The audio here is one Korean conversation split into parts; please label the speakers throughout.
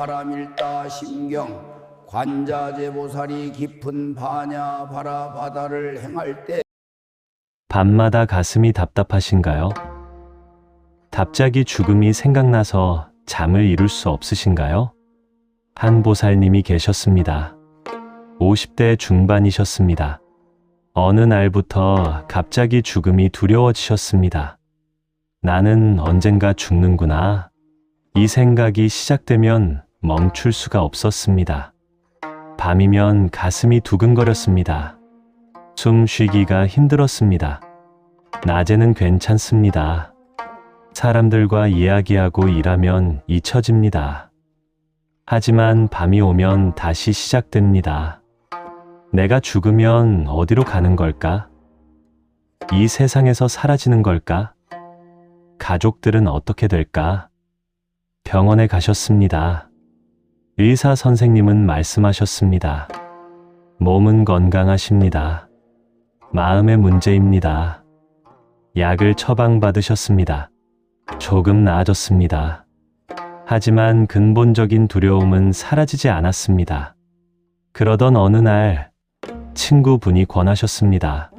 Speaker 1: 바람일다 심경 관자재보살이 깊은 바냐 바라 바다를 행할 때
Speaker 2: 밤마다 가슴이 답답하신가요? 갑자기 죽음이 생각나서 잠을 이룰 수 없으신가요? 한 보살님이 계셨습니다. 50대 중반이셨습니다. 어느 날부터 갑자기 죽음이 두려워지셨습니다. 나는 언젠가 죽는구나. 이 생각이 시작되면 멈출 수가 없었습니다. 밤이면 가슴이 두근거렸습니다. 숨 쉬기가 힘들었습니다. 낮에는 괜찮습니다. 사람들과 이야기하고 일하면 잊혀집니다. 하지만 밤이 오면 다시 시작됩니다. 내가 죽으면 어디로 가는 걸까? 이 세상에서 사라지는 걸까? 가족들은 어떻게 될까? 병원에 가셨습니다. 의사 선생님은 말씀하셨습니다. 몸은 건강하십니다. 마음의 문제입니다. 약을 처방받으셨습니다. 조금 나아졌습니다. 하지만 근본적인 두려움은 사라지지 않았습니다. 그러던 어느 날 친구분이 권하셨습니다.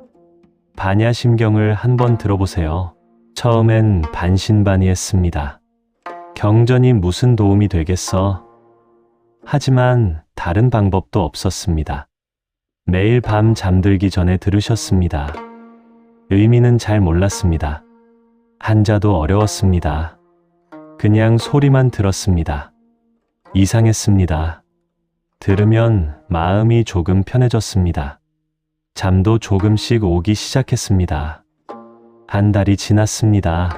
Speaker 2: 반야심경을 한번 들어보세요. 처음엔 반신반의했습니다. 경전이 무슨 도움이 되겠어? 하지만 다른 방법도 없었습니다. 매일 밤 잠들기 전에 들으셨습니다. 의미는 잘 몰랐습니다. 한자도 어려웠습니다. 그냥 소리만 들었습니다. 이상했습니다. 들으면 마음이 조금 편해졌습니다. 잠도 조금씩 오기 시작했습니다. 한 달이 지났습니다.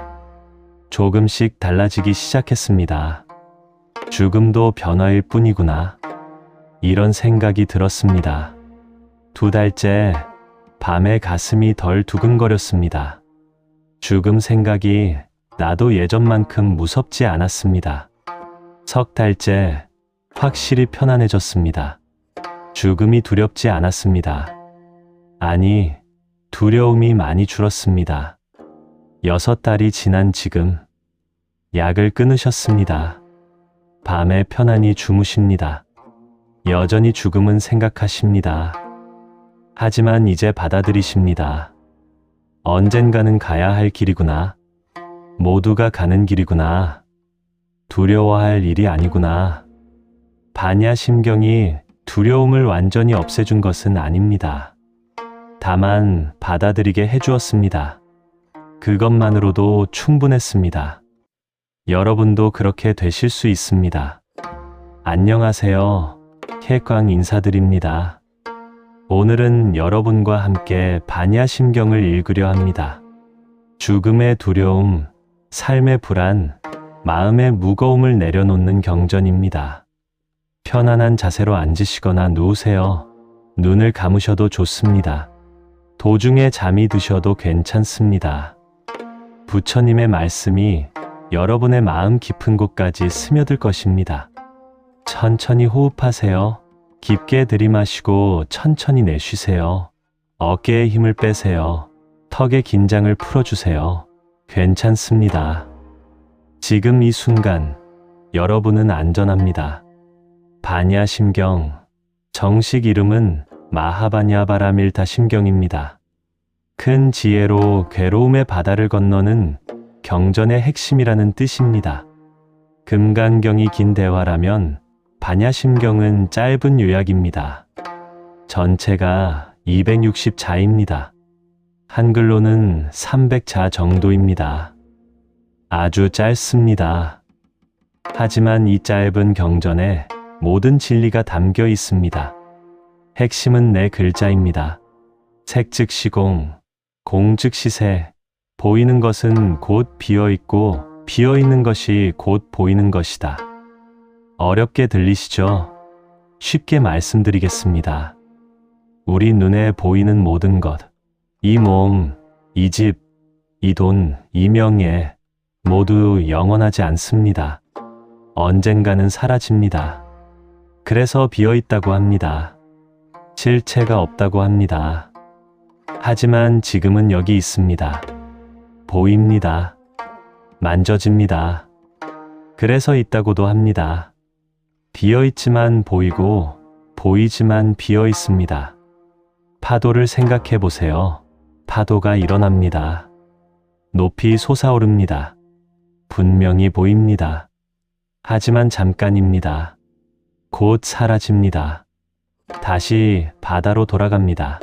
Speaker 2: 조금씩 달라지기 시작했습니다. 죽음도 변화일 뿐이구나. 이런 생각이 들었습니다. 2달째 밤에 가슴이 덜 두근거렸습니다. 죽음 생각이 나도 예전만큼 무섭지 않았습니다. 3달째 확실히 편안해졌습니다. 죽음이 두렵지 않았습니다. 아니, 두려움이 많이 줄었습니다. 6달이 지난 지금 약을 끊으셨습니다. 밤에 편안히 주무십니다. 여전히 죽음은 생각하십니다. 하지만 이제 받아들이십니다. 언젠가는 가야 할 길이구나. 모두가 가는 길이구나. 두려워할 일이 아니구나. 반야심경이 두려움을 완전히 없애준 것은 아닙니다. 다만 받아들이게 해주었습니다. 그것만으로도 충분했습니다. 여러분도 그렇게 되실 수 있습니다. 안녕하세요. 혜광 인사드립니다. 오늘은 여러분과 함께 반야심경을 읽으려 합니다. 죽음의 두려움, 삶의 불안, 마음의 무거움을 내려놓는 경전입니다. 편안한 자세로 앉으시거나 누우세요. 눈을 감으셔도 좋습니다. 도중에 잠이 드셔도 괜찮습니다. 부처님의 말씀이 여러분의 마음 깊은 곳까지 스며들 것입니다. 천천히 호흡하세요. 깊게 들이마시고 천천히 내쉬세요. 어깨에 힘을 빼세요. 턱의 긴장을 풀어주세요. 괜찮습니다. 지금 이 순간 여러분은 안전합니다. 반야심경, 정식 이름은 마하바냐바라밀타 심경입니다. 큰 지혜로 괴로움의 바다를 건너는 경전의 핵심이라는 뜻입니다. 금강경이 긴 대화라면 반야심경은 짧은 요약입니다. 전체가 260자입니다. 한글로는 300자 정도입니다. 아주 짧습니다. 하지만 이 짧은 경전에 모든 진리가 담겨 있습니다. 핵심은 4글자입니다. 색 즉 시공, 공 즉 시세. 보이는 것은 곧 비어있고 비어있는 것이 곧 보이는 것이다. 어렵게 들리시죠? 쉽게 말씀드리겠습니다. 우리 눈에 보이는 모든 것, 이 몸, 이 집, 이 돈, 이 명예 모두 영원하지 않습니다. 언젠가는 사라집니다. 그래서 비어있다고 합니다. 실체가 없다고 합니다. 하지만 지금은 여기 있습니다. 보입니다. 만져집니다. 그래서 있다고도 합니다. 비어 있지만 보이고 보이지만 비어 있습니다. 파도를 생각해 보세요. 파도가 일어납니다. 높이 솟아오릅니다. 분명히 보입니다. 하지만 잠깐입니다. 곧 사라집니다. 다시 바다로 돌아갑니다.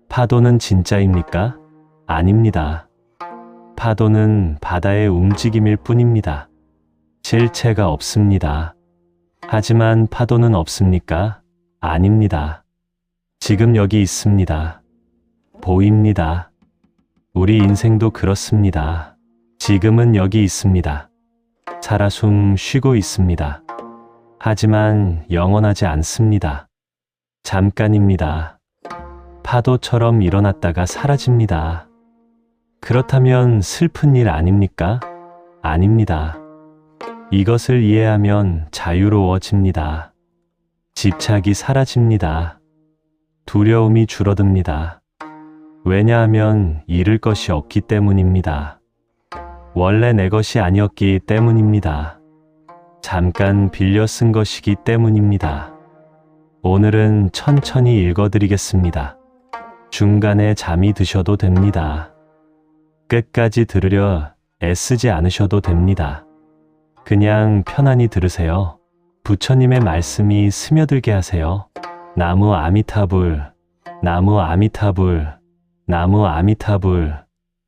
Speaker 2: 파도는 진짜입니까? 아닙니다. 파도는 바다의 움직임일 뿐입니다. 실체가 없습니다. 하지만 파도는 없습니까? 아닙니다. 지금 여기 있습니다. 보입니다. 우리 인생도 그렇습니다. 지금은 여기 있습니다. 살아 숨 쉬고 있습니다. 하지만 영원하지 않습니다. 잠깐입니다. 파도처럼 일어났다가 사라집니다. 그렇다면 슬픈 일 아닙니까? 아닙니다. 이것을 이해하면 자유로워집니다. 집착이 사라집니다. 두려움이 줄어듭니다. 왜냐하면 잃을 것이 없기 때문입니다. 원래 내 것이 아니었기 때문입니다. 잠깐 빌려 쓴 것이기 때문입니다. 오늘은 천천히 읽어드리겠습니다. 중간에 잠이 드셔도 됩니다. 끝까지 들으려 애쓰지 않으셔도 됩니다. 그냥 편안히 들으세요. 부처님의 말씀이 스며들게 하세요. 나무 아미타불, 나무 아미타불, 나무 아미타불.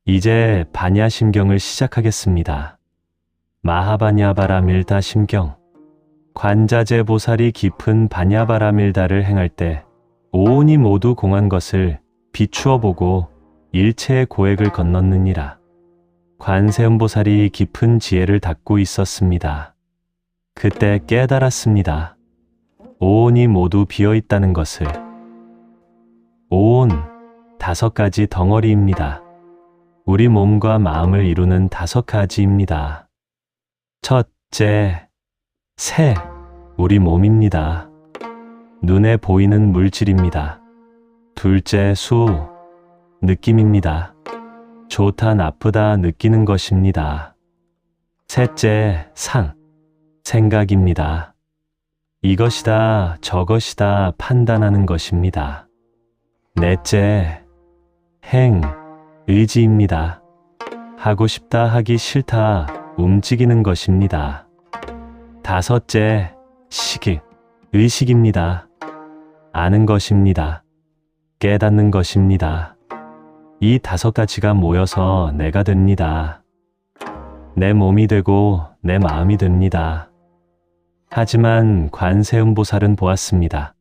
Speaker 2: 이제 반야심경을 시작하겠습니다. 마하바냐바라밀다 심경. 관자재 보살이 깊은 바냐바라밀다를 행할 때 오온이 모두 공한 것을 비추어 보고 일체의 고액을 건넜느니라. 관세음보살이 깊은 지혜를 닫고 있었습니다. 그때 깨달았습니다. 오온이 모두 비어 있다는 것을. 오온, 5가지 덩어리입니다. 우리 몸과 마음을 이루는 5가지입니다. 첫째, 새, 우리 몸입니다. 눈에 보이는 물질입니다. 둘째, 수, 느낌입니다. 좋다 나쁘다 느끼는 것입니다. 셋째, 상, 생각입니다. 이것이다 저것이다 판단하는 것입니다. 넷째, 행, 의지입니다. 하고 싶다 하기 싫다 움직이는 것입니다. 다섯째, 식, 의식입니다. 아는 것입니다. 깨닫는 것입니다. 이 5가지가 모여서 내가 됩니다. 내 몸이 되고 내 마음이 됩니다. 하지만 관세음보살은 보았습니다.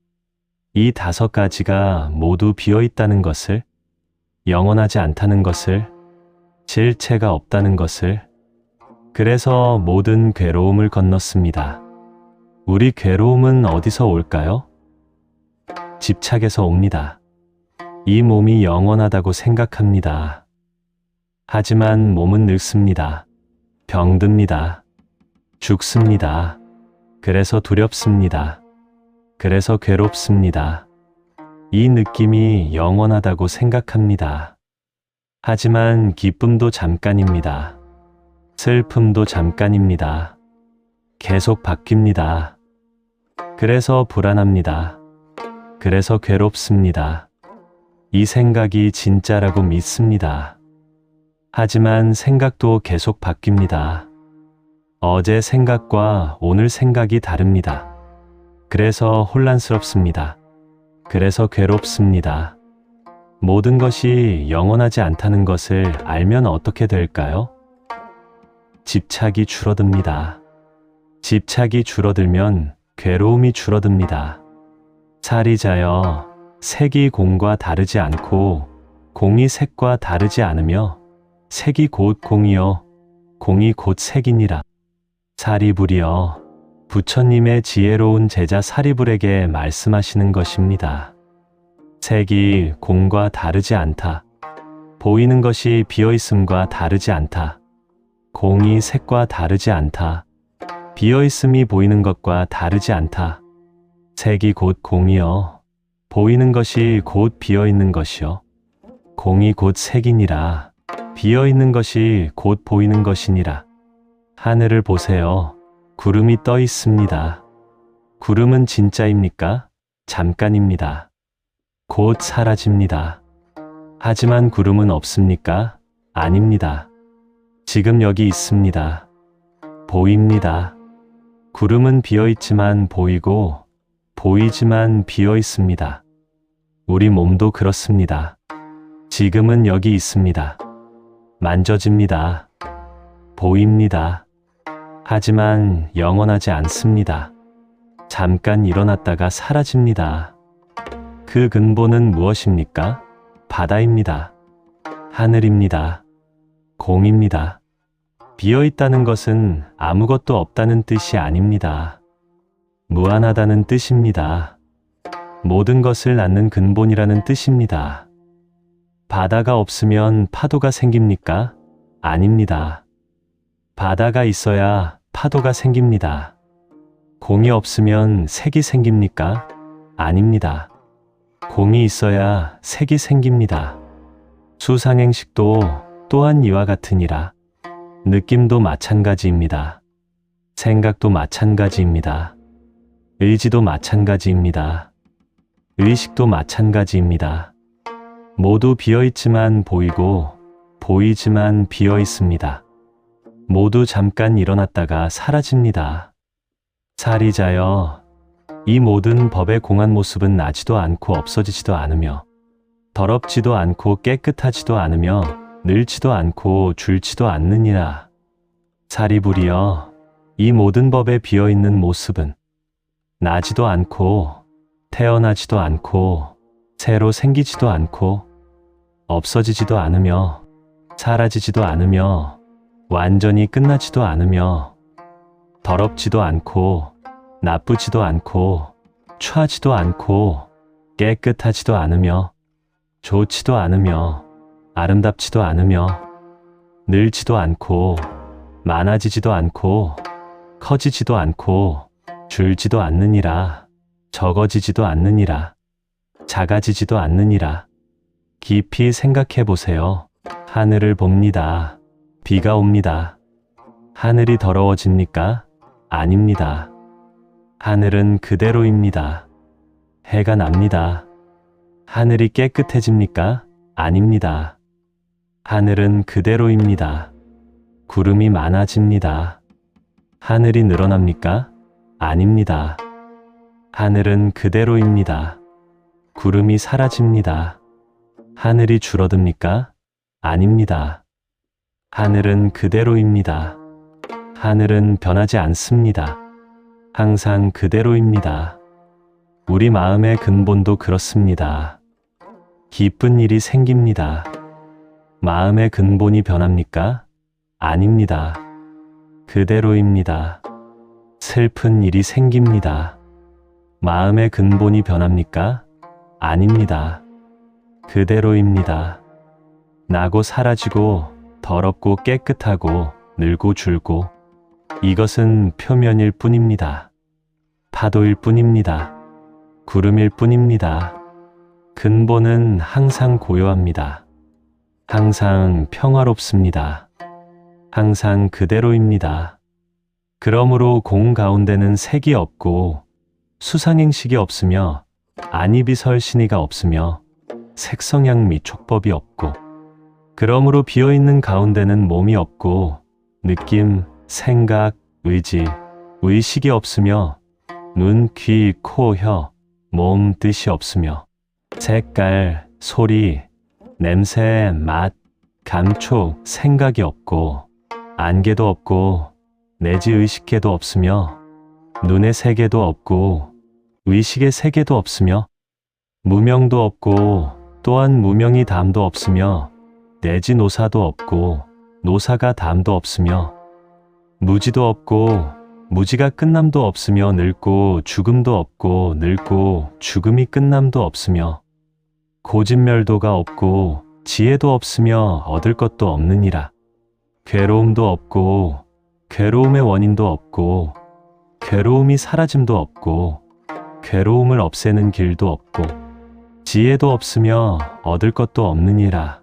Speaker 2: 이 5가지가 모두 비어 있다는 것을, 영원하지 않다는 것을, 실체가 없다는 것을. 그래서 모든 괴로움을 건넜습니다. 우리 괴로움은 어디서 올까요? 집착에서 옵니다. 이 몸이 영원하다고 생각합니다. 하지만 몸은 늙습니다. 병듭니다. 죽습니다. 그래서 두렵습니다. 그래서 괴롭습니다. 이 느낌이 영원하다고 생각합니다. 하지만 기쁨도 잠깐입니다. 슬픔도 잠깐입니다. 계속 바뀝니다. 그래서 불안합니다. 그래서 괴롭습니다. 이 생각이 진짜라고 믿습니다. 하지만 생각도 계속 바뀝니다. 어제 생각과 오늘 생각이 다릅니다. 그래서 혼란스럽습니다. 그래서 괴롭습니다. 모든 것이 영원하지 않다는 것을 알면 어떻게 될까요? 집착이 줄어듭니다. 집착이 줄어들면 괴로움이 줄어듭니다. 살이 자여 색이 공과 다르지 않고 공이 색과 다르지 않으며 색이 곧 공이요 공이 곧 색이니라. 사리불이여, 부처님의 지혜로운 제자 사리불에게 말씀하시는 것입니다. 색이 공과 다르지 않다. 보이는 것이 비어있음과 다르지 않다. 공이 색과 다르지 않다. 비어있음이 보이는 것과 다르지 않다. 색이 곧 공이여, 보이는 것이 곧 비어있는 것이요 공이 곧 색이니라. 비어있는 것이 곧 보이는 것이니라. 하늘을 보세요. 구름이 떠 있습니다. 구름은 진짜입니까? 잠깐입니다. 곧 사라집니다. 하지만 구름은 없습니까? 아닙니다. 지금 여기 있습니다. 보입니다. 구름은 비어 있지만 보이고, 보이지만 비어 있습니다. 우리 몸도 그렇습니다. 지금은 여기 있습니다. 만져집니다. 보입니다. 하지만 영원하지 않습니다. 잠깐 일어났다가 사라집니다. 그 근본은 무엇입니까? 바다입니다. 하늘입니다. 공입니다. 비어 있다는 것은 아무것도 없다는 뜻이 아닙니다. 무한하다는 뜻입니다. 모든 것을 낳는 근본이라는 뜻입니다. 바다가 없으면 파도가 생깁니까? 아닙니다. 바다가 있어야 파도가 생깁니다. 공이 없으면 색이 생깁니까? 아닙니다. 공이 있어야 색이 생깁니다. 수상행식도 또한 이와 같으니라. 느낌도 마찬가지입니다. 생각도 마찬가지입니다. 의지도 마찬가지입니다. 의식도 마찬가지입니다. 모두 비어 있지만 보이고, 보이지만 비어 있습니다. 모두 잠깐 일어났다가 사라집니다. 살이 자여 이 모든 법의 공한 모습은 나지도 않고 없어지지도 않으며 더럽지도 않고 깨끗하지도 않으며 늘지도 않고 줄지도 않느니라. 살이 부리어 이 모든 법에 비어있는 모습은 나지도 않고 태어나지도 않고 새로 생기지도 않고 없어지지도 않으며 사라지지도 않으며 완전히 끝나지도 않으며 더럽지도 않고 나쁘지도 않고 추하지도 않고 깨끗하지도 않으며 좋지도 않으며 아름답지도 않으며 늘지도 않고 많아지지도 않고 커지지도 않고 줄지도 않느니라. 적어지지도 않느니라. 작아지지도 않느니라. 깊이 생각해 보세요. 하늘을 봅니다. 비가 옵니다. 하늘이 더러워집니까? 아닙니다. 하늘은 그대로입니다. 해가 납니다. 하늘이 깨끗해집니까? 아닙니다. 하늘은 그대로입니다. 구름이 많아집니다. 하늘이 늘어납니까? 아닙니다. 하늘은 그대로입니다. 구름이 사라집니다. 하늘이 줄어듭니까? 아닙니다. 하늘은 그대로입니다. 하늘은 변하지 않습니다. 항상 그대로입니다. 우리 마음의 근본도 그렇습니다. 기쁜 일이 생깁니다. 마음의 근본이 변합니까? 아닙니다. 그대로입니다. 슬픈 일이 생깁니다. 마음의 근본이 변합니까? 아닙니다. 그대로입니다. 나고 사라지고 더럽고 깨끗하고 늘고 줄고 이것은 표면일 뿐입니다. 파도일 뿐입니다. 구름일 뿐입니다. 근본은 항상 고요합니다. 항상 평화롭습니다. 항상 그대로입니다. 그러므로 공 가운데는 색이 없고 수상행식이 없으며 안이비설신이가 없으며 색성향 및 촉법이 없고 그러므로 비어있는 가운데는 몸이 없고 느낌, 생각, 의지, 의식이 없으며 눈, 귀, 코, 혀, 몸, 뜻이 없으며 색깔, 소리, 냄새, 맛, 감촉, 생각이 없고 안개도 없고 내지 의식계도 없으며 눈의 세계도 없고 의식의 세계도 없으며 무명도 없고 또한 무명이 담도 없으며 내지 노사도 없고 노사가 담도 없으며 무지도 없고 무지가 끝남도 없으며 늙고 죽음도 없고 늙고 죽음이 끝남도 없으며 고진멸도가 없고 지혜도 없으며 얻을 것도 없느니라. 괴로움도 없고 괴로움의 원인도 없고 괴로움이 사라짐도 없고 괴로움을 없애는 길도 없고 지혜도 없으며 얻을 것도 없느니라.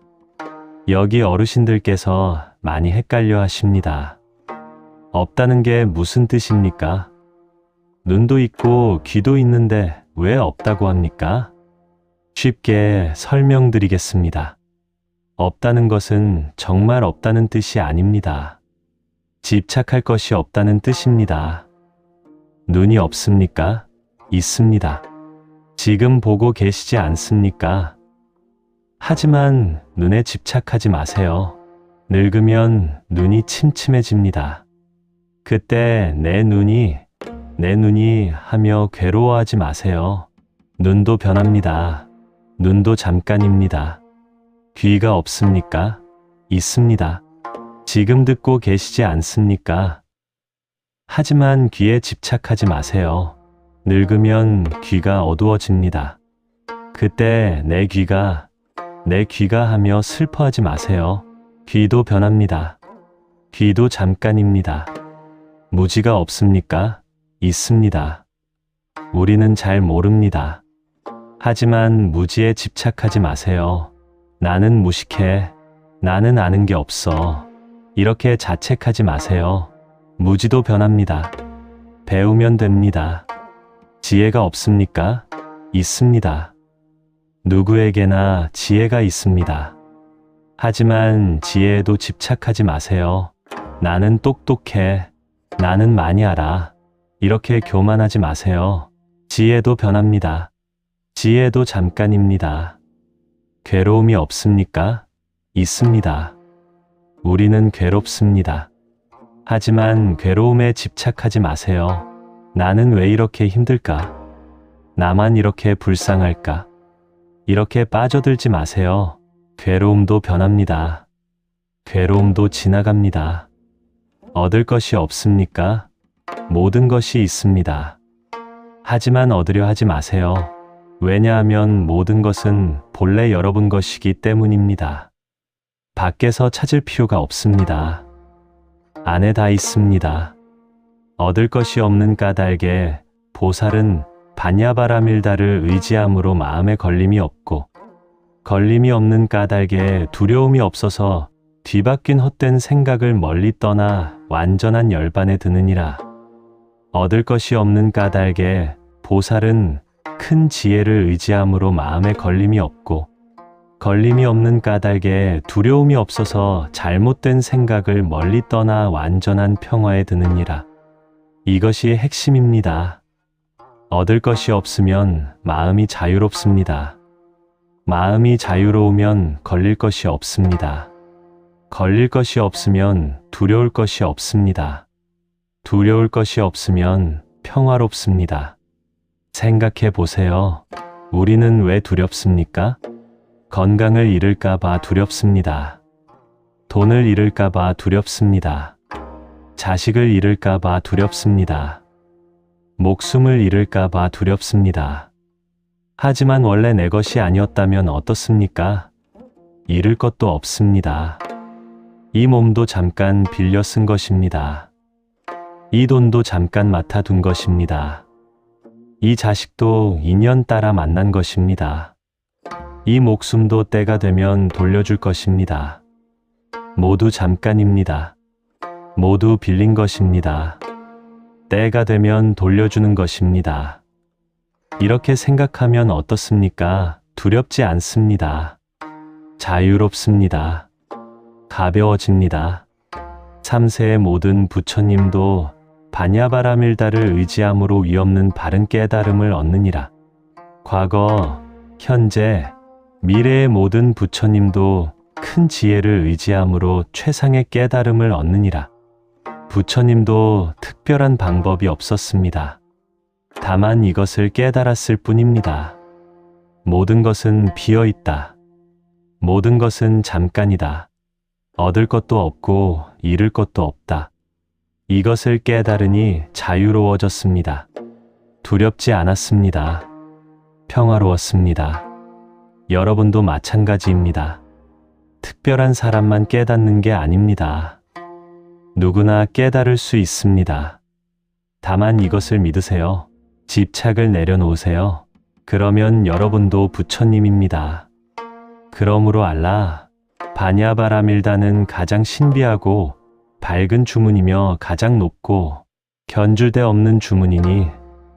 Speaker 2: 여기 어르신들께서 많이 헷갈려 하십니다. 없다는 게 무슨 뜻입니까? 눈도 있고 귀도 있는데 왜 없다고 합니까? 쉽게 설명드리겠습니다. 없다는 것은 정말 없다는 뜻이 아닙니다. 집착할 것이 없다는 뜻입니다. 눈이 없습니까? 있습니다. 지금 보고 계시지 않습니까? 하지만 눈에 집착하지 마세요. 늙으면 눈이 침침해집니다. 그때 내 눈이 하며 괴로워하지 마세요. 눈도 변합니다. 눈도 잠깐입니다. 귀가 없습니까? 있습니다. 지금 듣고 계시지 않습니까? 하지만 귀에 집착하지 마세요. 늙으면 귀가 어두워집니다. 그때 내 귀가 하며 슬퍼하지 마세요. 귀도 변합니다. 귀도 잠깐입니다. 무지가 없습니까? 있습니다. 우리는 잘 모릅니다. 하지만 무지에 집착하지 마세요. 나는 무식해. 나는 아는 게 없어. 이렇게 자책하지 마세요. 무지도 변합니다. 배우면 됩니다. 지혜가 없습니까? 있습니다. 누구에게나 지혜가 있습니다. 하지만 지혜에도 집착하지 마세요. 나는 똑똑해. 나는 많이 알아. 이렇게 교만하지 마세요. 지혜도 변합니다. 지혜도 잠깐입니다. 괴로움이 없습니까? 있습니다. 우리는 괴롭습니다. 하지만 괴로움에 집착하지 마세요. 나는 왜 이렇게 힘들까? 나만 이렇게 불쌍할까? 이렇게 빠져들지 마세요. 괴로움도 변합니다. 괴로움도 지나갑니다. 얻을 것이 없습니까? 모든 것이 있습니다. 하지만 얻으려 하지 마세요. 왜냐하면 모든 것은 본래 여러분 것이기 때문입니다. 밖에서 찾을 필요가 없습니다. 안에 다 있습니다. 얻을 것이 없는 까닭에 보살은 반야바라밀다를 의지함으로 마음에 걸림이 없고, 걸림이 없는 까닭에 두려움이 없어서 뒤바뀐 헛된 생각을 멀리 떠나 완전한 열반에 드느니라. 얻을 것이 없는 까닭에 보살은 큰 지혜를 의지함으로 마음에 걸림이 없고, 걸림이 없는 까닭에 두려움이 없어서 잘못된 생각을 멀리 떠나 완전한 평화에 드느니라. 이것이 핵심입니다. 얻을 것이 없으면 마음이 자유롭습니다. 마음이 자유로우면 걸릴 것이 없습니다. 걸릴 것이 없으면 두려울 것이 없습니다. 두려울 것이 없으면 평화롭습니다. 생각해 보세요. 우리는 왜 두렵습니까? 건강을 잃을까봐 두렵습니다. 돈을 잃을까봐 두렵습니다. 자식을 잃을까봐 두렵습니다. 목숨을 잃을까봐 두렵습니다. 하지만 원래 내 것이 아니었다면 어떻습니까? 잃을 것도 없습니다. 이 몸도 잠깐 빌려 쓴 것입니다. 이 돈도 잠깐 맡아둔 것입니다. 이 자식도 인연 따라 만난 것입니다. 이 목숨도 때가 되면 돌려줄 것입니다. 모두 잠깐입니다. 모두 빌린 것입니다. 때가 되면 돌려주는 것입니다. 이렇게 생각하면 어떻습니까? 두렵지 않습니다. 자유롭습니다. 가벼워집니다. 3세의 모든 부처님도 반야바라밀다를 의지함으로 위없는 바른 깨달음을 얻느니라. 과거, 현재, 미래의 모든 부처님도 큰 지혜를 의지함으로 최상의 깨달음을 얻느니라. 부처님도 특별한 방법이 없었습니다. 다만 이것을 깨달았을 뿐입니다. 모든 것은 비어 있다. 모든 것은 잠깐이다. 얻을 것도 없고 잃을 것도 없다. 이것을 깨달으니 자유로워졌습니다. 두렵지 않았습니다. 평화로웠습니다. 여러분도 마찬가지입니다. 특별한 사람만 깨닫는 게 아닙니다. 누구나 깨달을 수 있습니다. 다만 이것을 믿으세요. 집착을 내려놓으세요. 그러면 여러분도 부처님입니다. 그러므로 알라, 반야바라밀다는 가장 신비하고 밝은 주문이며 가장 높고 견줄 데 없는 주문이니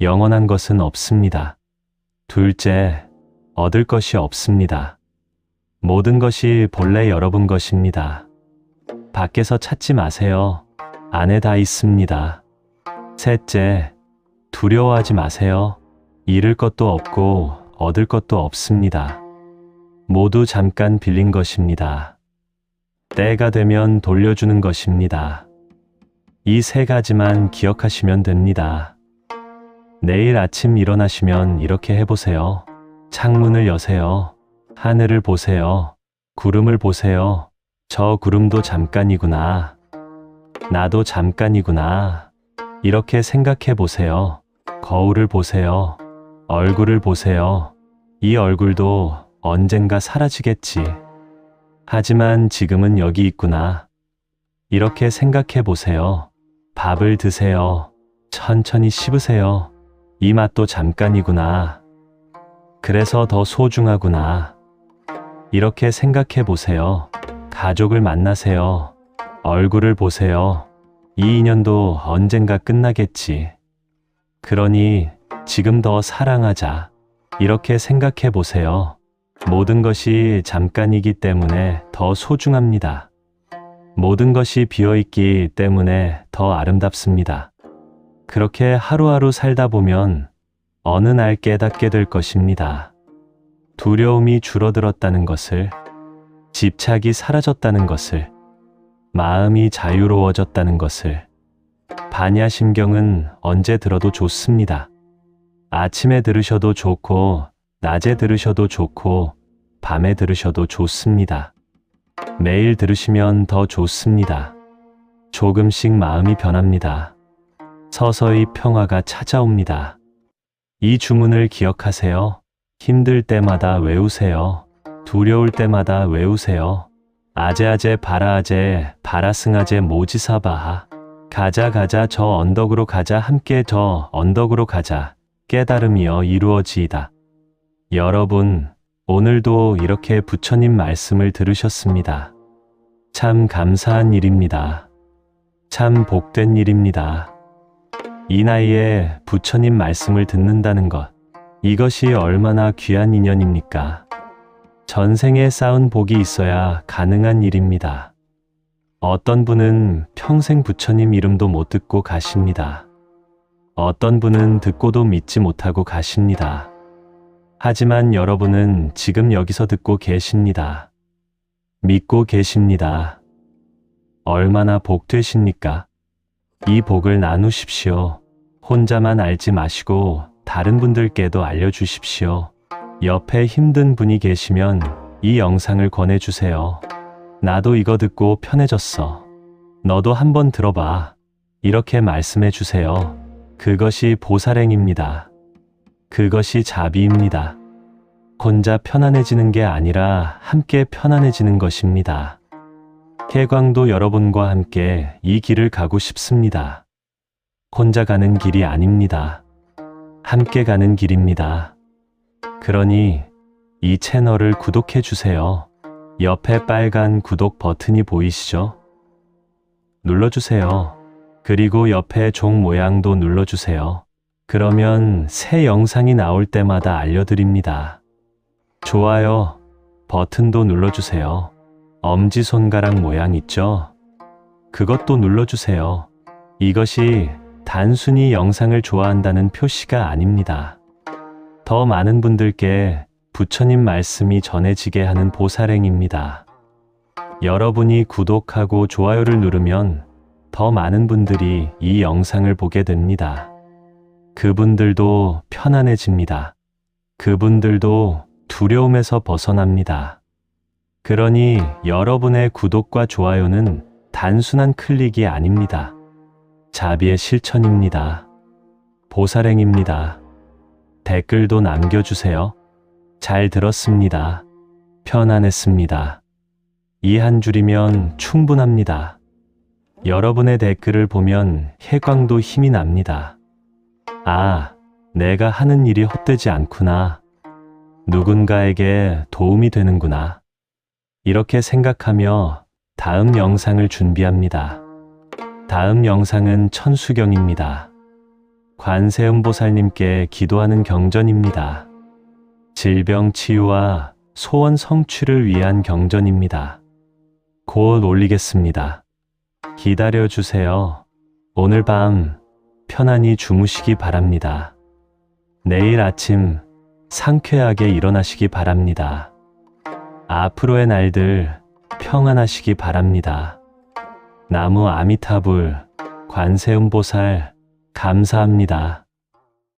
Speaker 2: 영원한 것은 없습니다. 둘째, 얻을 것이 없습니다. 모든 것이 본래 여러분 것입니다. 밖에서 찾지 마세요. 안에 다 있습니다. 셋째, 두려워하지 마세요. 잃을 것도 없고 얻을 것도 없습니다. 모두 잠깐 빌린 것입니다. 때가 되면 돌려주는 것입니다. 이 세 가지만 기억하시면 됩니다. 내일 아침 일어나시면 이렇게 해보세요. 창문을 여세요. 하늘을 보세요. 구름을 보세요. 저 구름도 잠깐이구나. 나도 잠깐이구나. 이렇게 생각해 보세요. 거울을 보세요. 얼굴을 보세요. 이 얼굴도 언젠가 사라지겠지. 하지만 지금은 여기 있구나. 이렇게 생각해 보세요. 밥을 드세요. 천천히 씹으세요. 이 맛도 잠깐이구나. 그래서 더 소중하구나. 이렇게 생각해 보세요. 가족을 만나세요. 얼굴을 보세요. 이 인연도 언젠가 끝나겠지. 그러니 지금 더 사랑하자. 이렇게 생각해 보세요. 모든 것이 잠깐이기 때문에 더 소중합니다. 모든 것이 비어있기 때문에 더 아름답습니다. 그렇게 하루하루 살다 보면 어느 날 깨닫게 될 것입니다. 두려움이 줄어들었다는 것을, 집착이 사라졌다는 것을, 마음이 자유로워졌다는 것을. 반야심경은 언제 들어도 좋습니다. 아침에 들으셔도 좋고, 낮에 들으셔도 좋고, 밤에 들으셔도 좋습니다. 매일 들으시면 더 좋습니다. 조금씩 마음이 변합니다. 서서히 평화가 찾아옵니다. 이 주문을 기억하세요. 힘들 때마다 외우세요. 두려울 때마다 외우세요. 아제아제 바라아제 바라승아제 모지사바하. 가자 가자 저 언덕으로 가자 함께 저 언덕으로 가자. 깨달음이여 이루어지이다. 여러분, 오늘도 이렇게 부처님 말씀을 들으셨습니다. 참 감사한 일입니다. 참 복된 일입니다. 이 나이에 부처님 말씀을 듣는다는 것, 이것이 얼마나 귀한 인연입니까? 전생에 쌓은 복이 있어야 가능한 일입니다. 어떤 분은 평생 부처님 이름도 못 듣고 가십니다. 어떤 분은 듣고도 믿지 못하고 가십니다. 하지만 여러분은 지금 여기서 듣고 계십니다. 믿고 계십니다. 얼마나 복되십니까? 이 복을 나누십시오. 혼자만 알지 마시고 다른 분들께도 알려주십시오. 옆에 힘든 분이 계시면 이 영상을 권해주세요. 나도 이거 듣고 편해졌어. 너도 한번 들어봐. 이렇게 말씀해 주세요. 그것이 보살행입니다. 그것이 자비입니다. 혼자 편안해지는 게 아니라 함께 편안해지는 것입니다. 혜광도 여러분과 함께 이 길을 가고 싶습니다. 혼자 가는 길이 아닙니다. 함께 가는 길입니다. 그러니 이 채널을 구독해 주세요. 옆에 빨간 구독 버튼이 보이시죠? 눌러주세요. 그리고 옆에 종 모양도 눌러주세요. 그러면 새 영상이 나올 때마다 알려드립니다. 좋아요 버튼도 눌러주세요. 엄지손가락 모양 있죠? 그것도 눌러주세요. 이것이 단순히 영상을 좋아한다는 표시가 아닙니다. 더 많은 분들께 부처님 말씀이 전해지게 하는 보살행입니다. 여러분이 구독하고 좋아요를 누르면 더 많은 분들이 이 영상을 보게 됩니다. 그분들도 편안해집니다. 그분들도 두려움에서 벗어납니다. 그러니 여러분의 구독과 좋아요는 단순한 클릭이 아닙니다. 자비의 실천입니다. 보살행입니다. 댓글도 남겨주세요. 잘 들었습니다. 편안했습니다. 이 한 줄이면 충분합니다. 여러분의 댓글을 보면 혜광도 힘이 납니다. 아, 내가 하는 일이 헛되지 않구나. 누군가에게 도움이 되는구나. 이렇게 생각하며 다음 영상을 준비합니다. 다음 영상은 천수경입니다. 관세음보살님께 기도하는 경전입니다. 질병 치유와 소원 성취를 위한 경전입니다. 곧 올리겠습니다. 기다려 주세요. 오늘 밤 편안히 주무시기 바랍니다. 내일 아침 상쾌하게 일어나시기 바랍니다. 앞으로의 날들 평안하시기 바랍니다. 나무 아미타불 관세음보살 감사합니다.